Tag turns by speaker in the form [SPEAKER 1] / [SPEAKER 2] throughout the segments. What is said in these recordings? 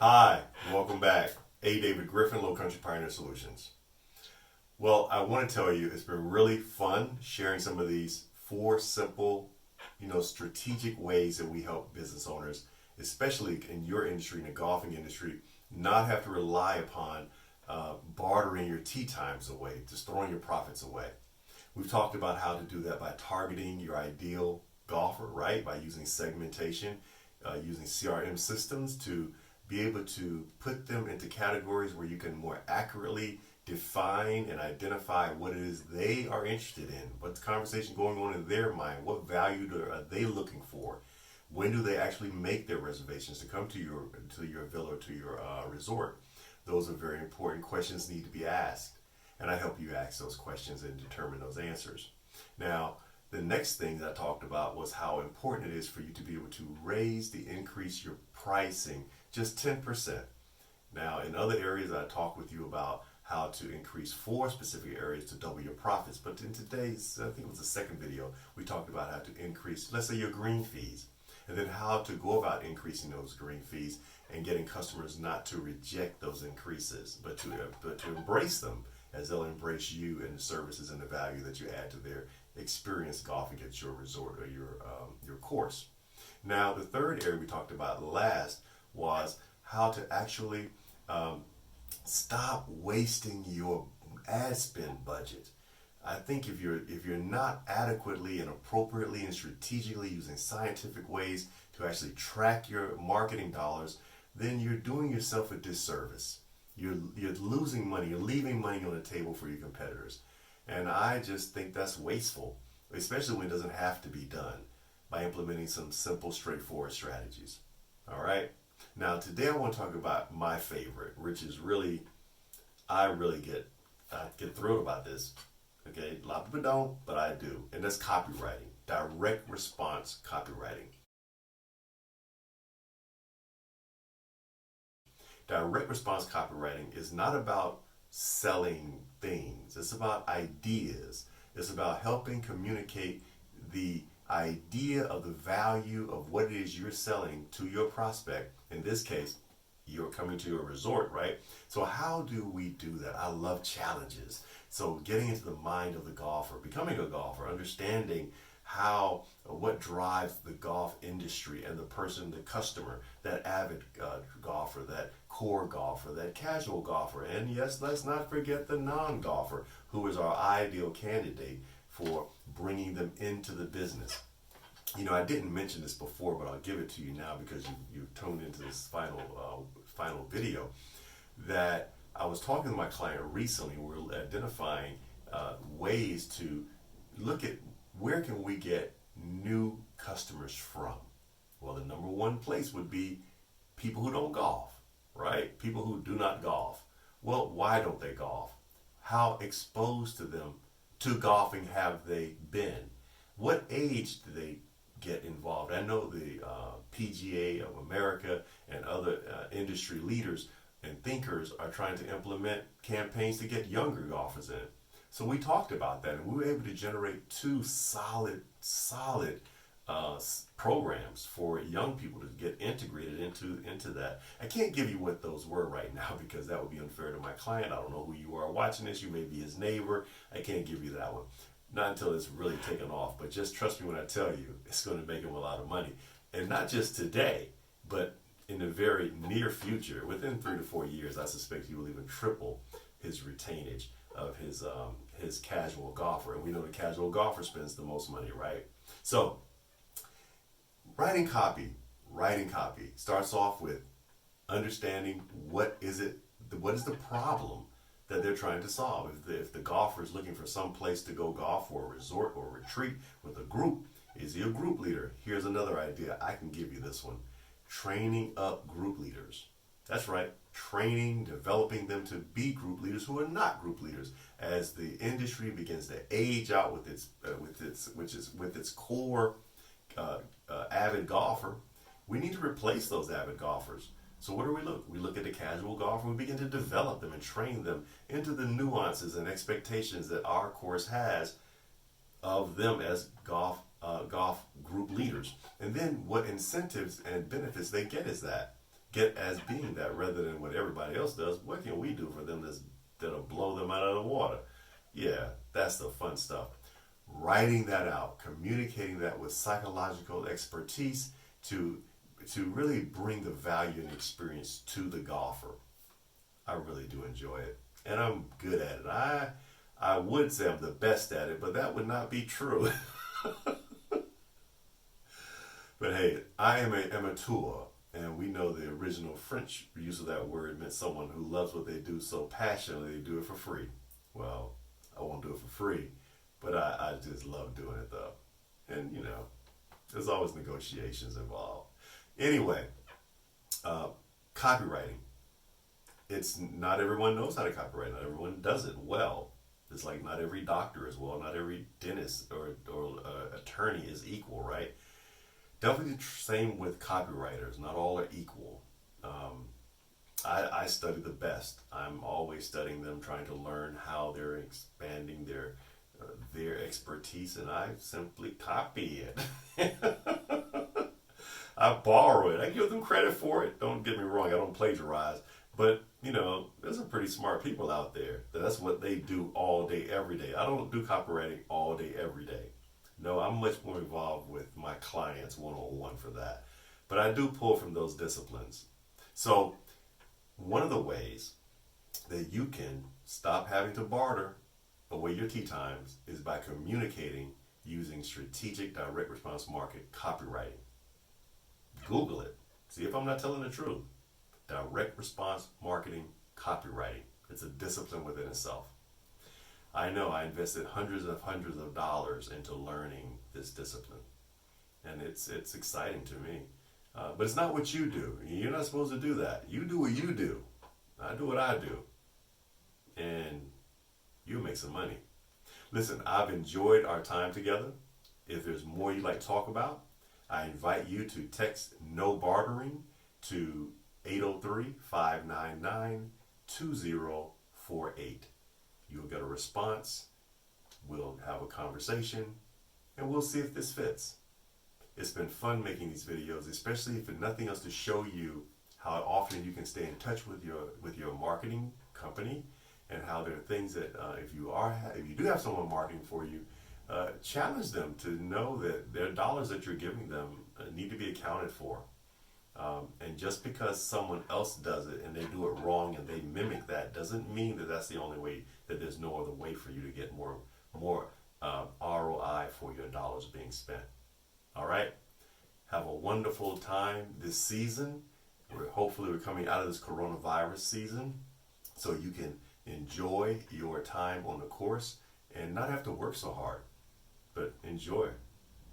[SPEAKER 1] Hi, welcome back. A. David Griffin, Low Country Pioneer Solutions. Well, I want to tell you it's been really fun sharing some of these four simple, strategic ways that we help business owners, especially in your industry, in the golfing industry, not have to rely upon bartering your tee times away, just throwing your profits away. We've talked about how to do that by targeting your ideal golfer, right? By using segmentation, using CRM systems to be able to put them into categories where you can more accurately define and identify what it is they are interested in, what's the conversation going on in their mind, what value are they looking for, when do they actually make their reservations to come to your villa or to your resort. Those are very important questions need to be asked, and I help you ask those questions and determine those answers. Now, the next thing that I talked about was how important it is for you to be able to increase your pricing just 10%. Now, in other areas, I talked with you about how to increase four specific areas to double your profits. But in today's, I think it was the second video, we talked about how to increase, let's say, your green fees, and then how to go about increasing those green fees and getting customers not to reject those increases, but to embrace them as they'll embrace you and the services and the value that you add to their experience golfing at your resort or your course. Now, the third area we talked about last was how to actually stop wasting your ad spend budget. I think if you're not adequately and appropriately and strategically using scientific ways to actually track your marketing dollars, then you're doing yourself a disservice. You're losing money. You're leaving money on the table for your competitors, and I just think that's wasteful, especially when it doesn't have to be done by implementing some simple, straightforward strategies. All right. Now today I want to talk about my favorite, which is really I get thrilled about this. Okay, a lot of people don't, but I do, and that's copywriting, direct response copywriting. Direct response copywriting is not about selling things. It's about ideas. It's about helping communicate the idea of the value of what it is you're selling to your prospect. In this case, you're coming to a resort, right? So how do we do that? I love challenges. So getting into the mind of the golfer, becoming a golfer, understanding what drives the golf industry and the person, the customer, that avid golfer, that core golfer, that casual golfer, and yes, let's not forget the non-golfer, who is our ideal candidate for bringing them into the business. I didn't mention this before, but I'll give it to you now because you tuned into this final video. That I was talking to my client recently. We're identifying ways to look at where can we get new customers from. Well, the number one place would be people who don't golf, right? People who do not golf. Well, why don't they golf? How exposed to them to golfing have they been? What age do they get involved? I know the PGA of America and other industry leaders and thinkers are trying to implement campaigns to get younger golfers in. So we talked about that, and we were able to generate two solid programs for young people to get integrated into that. I can't give you what those were right now because that would be unfair to my client. I don't know who you are watching this. You may be his neighbor. I can't give you that one. Not until it's really taken off. But just trust me when I tell you, it's going to make him a lot of money. And not just today, but in the very near future, within 3 to 4 years, I suspect he will even triple his retainage of his casual golfer. And we know the casual golfer spends the most money, right? So writing copy starts off with understanding what is the problem that they're trying to solve. If the golfer is looking for some place to go golf, or a resort or a retreat with a group, is he a group leader? Here's another idea. I can give you this one. Training up group leaders. That's right. Training, developing them to be group leaders who are not group leaders. As the industry begins to age out with its core avid golfer, we need to replace those avid golfers. So what do we look? We look at the casual golfer. We begin to develop them and train them into the nuances and expectations that our course has of them as golf group leaders. And then what incentives and benefits they get is that get as being that rather than what everybody else does. What can we do for them that'll blow them out of the water? Yeah, that's the fun stuff. Writing that out, communicating that with psychological expertise to really bring the value and experience to the golfer. I really do enjoy it, and I'm good at it. I would say I'm the best at it, but that would not be true. But hey, I am a amateur, and we know the original French use of that word meant someone who loves what they do so passionately they do it for free. Well, I won't do it for free, but I just love doing it though. And there's always negotiations involved. Anyway, copywriting. It's not everyone knows how to copyright. Not everyone does it well. It's like not every doctor is well. Not every dentist or attorney is equal, right? Definitely the same with copywriters. Not all are equal. I study the best. I'm always studying them, trying to learn how they're expanding their expertise, and I simply copy it. I borrow it. I give them credit for it. Don't get me wrong. I don't plagiarize. But, there's some pretty smart people out there. That's what they do all day, every day. I don't do copywriting all day, every day. No, I'm much more involved with my clients one-on-one for that. But I do pull from those disciplines. So one of the ways that you can stop having to barter away your tea times is by communicating using strategic direct response market copywriting. Google it. See if I'm not telling the truth. Direct response marketing copywriting. It's a discipline within itself. I know I invested hundreds of dollars into learning this discipline, and it's exciting to me. But it's not what you do. You're not supposed to do that. You do what you do. I do what I do, and you make some money. Listen, I've enjoyed our time together. If there's more you'd like to talk about, I invite you to text no bartering to 803-599-2048. You'll get a response, we'll have a conversation, and we'll see if this fits. It's been fun making these videos, especially if nothing else, to show you how often you can stay in touch with your marketing company, and how there are things that if you do have someone marketing for you, challenge them to know that their dollars that you're giving them need to be accounted for. And just because someone else does it and they do it wrong and they mimic that doesn't mean that that's the only way, that there's no other way for you to get more ROI for your dollars being spent. All right? Have a wonderful time this season. Hopefully we're coming out of this coronavirus season so you can enjoy your time on the course and not have to work so hard, but enjoy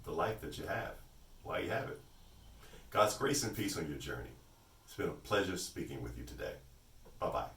[SPEAKER 1] the life that you have while you have it. God's grace and peace on your journey. It's been a pleasure speaking with you today. Bye-bye.